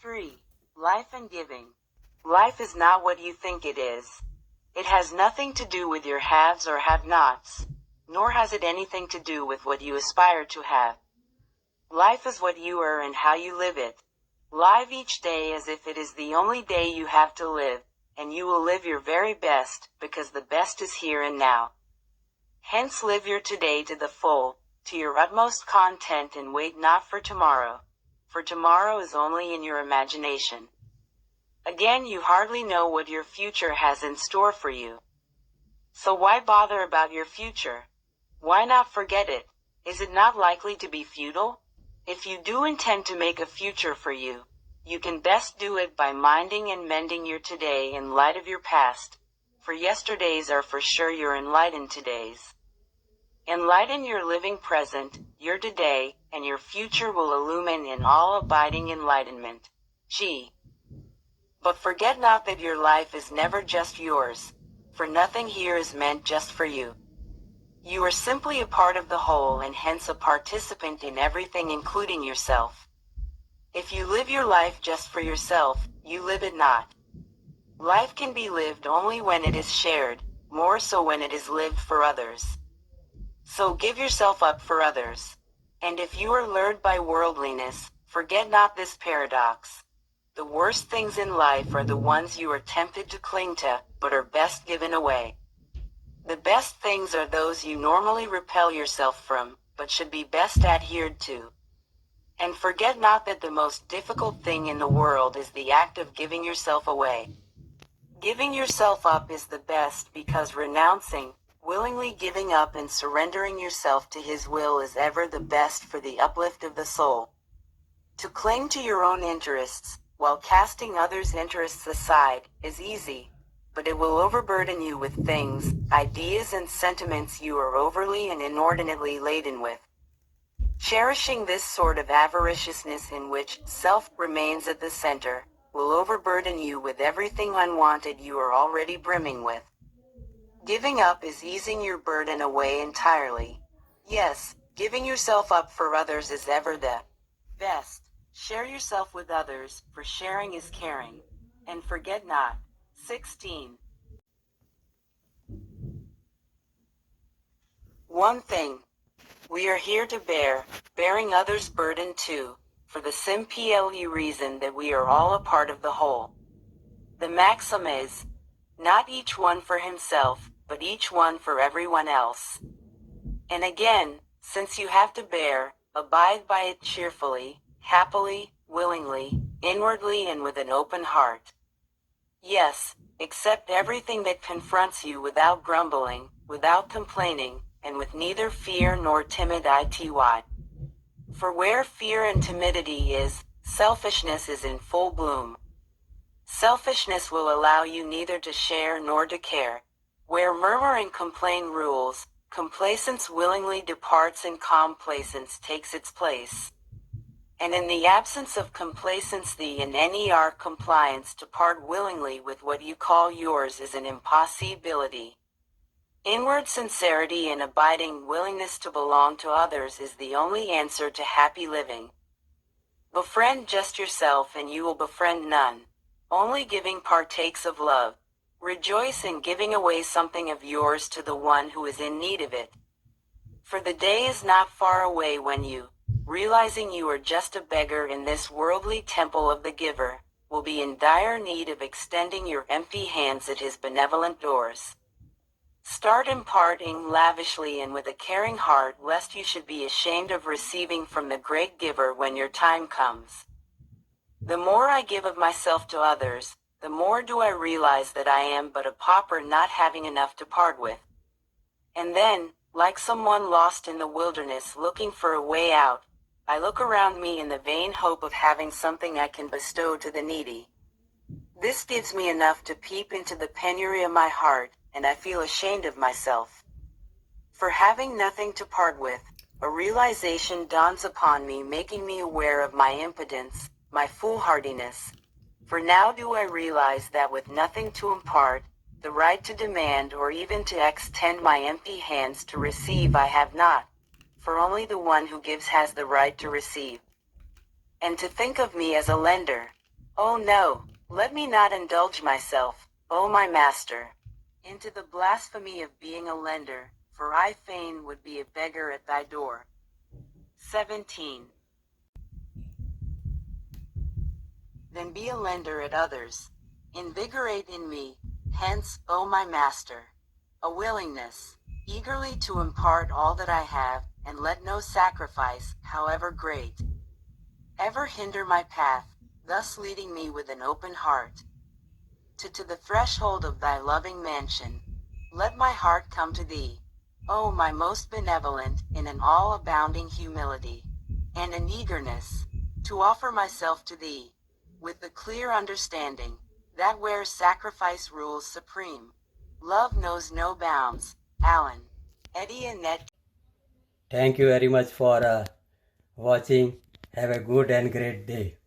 3. Life and giving. Life is not what you think it is. It has nothing to do with your haves or have-nots, nor has it anything to do with what you aspire to have. Life is what you are and how you live it. Live each day as if it is the only day you have to live, and you will live your very best, because the best is here and now. Hence live your today to the full, to your utmost content, and wait not for tomorrow is only in your imagination. Again, you hardly know what your future has in store for you. So why bother about your future? Why not forget it? Is it not likely to be futile? If you do intend to make a future for you, you can best do it by minding and mending your today in light of your past, for yesterdays are for sure your enlightened todays. Enlighten your living present, your today, and your future will illumine in all abiding enlightenment. G. But forget not that your life is never just yours, for nothing here is meant just for you. You are simply a part of the whole and hence a participant in everything including yourself. If you live your life just for yourself, you live it not. Life can be lived only when it is shared, more so when it is lived for others. So give yourself up for others. And if you are lured by worldliness, forget not this paradox. The worst things in life are the ones you are tempted to cling to, but are best given away. The best things are those you normally repel yourself from, but should be best adhered to. And forget not that the most difficult thing in the world is the act of giving yourself away. Giving yourself up is the best because renouncing, willingly giving up and surrendering yourself to His will is ever the best for the uplift of the soul. To cling to your own interests, while casting others' interests aside, is easy, but it will overburden you with things, ideas and sentiments you are overly and inordinately laden with. Cherishing this sort of avariciousness in which self remains at the center, will overburden you with everything unwanted you are already brimming with. Giving up is easing your burden away entirely. Yes, giving yourself up for others is ever the best. Share yourself with others, for sharing is caring. And forget not. 16. One thing. We are here to bearing others' burden too, for the simple reason that we are all a part of the whole. The maxim is, not each one for himself, but each one for everyone else. And again, since you have to bear, abide by it cheerfully, happily, willingly, inwardly and with an open heart. Yes, accept everything that confronts you without grumbling, without complaining, and with neither fear nor timid ity. For where fear and timidity is, selfishness is in full bloom. Selfishness will allow you neither to share nor to care. Where murmur and complain rules, complacence willingly departs and complacence takes its place. And in the absence of complacency and NER compliance to part willingly with what you call yours is an impossibility. Inward sincerity and abiding willingness to belong to others is the only answer to happy living. Befriend just yourself and you will befriend none. Only giving partakes of love. Rejoice in giving away something of yours to the one who is in need of it. For the day is not far away when you, realizing you are just a beggar in this worldly temple of the giver, will be in dire need of extending your empty hands at His benevolent doors. Start imparting lavishly and with a caring heart, lest you should be ashamed of receiving from the great giver when your time comes. The more I give of myself to others, the more do I realize that I am but a pauper not having enough to part with. And then, like someone lost in the wilderness looking for a way out, I look around me in the vain hope of having something I can bestow to the needy. This gives me enough to peep into the penury of my heart, and I feel ashamed of myself. For having nothing to part with, a realization dawns upon me, making me aware of my impotence, my foolhardiness. For now do I realize that with nothing to impart, the right to demand or even to extend my empty hands to receive I have not, for only the one who gives has the right to receive. And to think of me as a lender, Oh no, let me not indulge myself, O my master, into the blasphemy of being a lender, for I fain would be a beggar at thy door. 17. Then be a lender at others. Invigorate in me, hence, O my master, a willingness, eagerly to impart all that I have, and let no sacrifice, however great, ever hinder my path, thus leading me with an open heart to the threshold of thy loving mansion. Let my heart come to thee, O my most benevolent, in an all-abounding humility, and an eagerness, to offer myself to thee, with the clear understanding, that where sacrifice rules supreme, love knows no bounds. Alan, Eddie and Ned. Thank you very much for watching. Have a good and great day.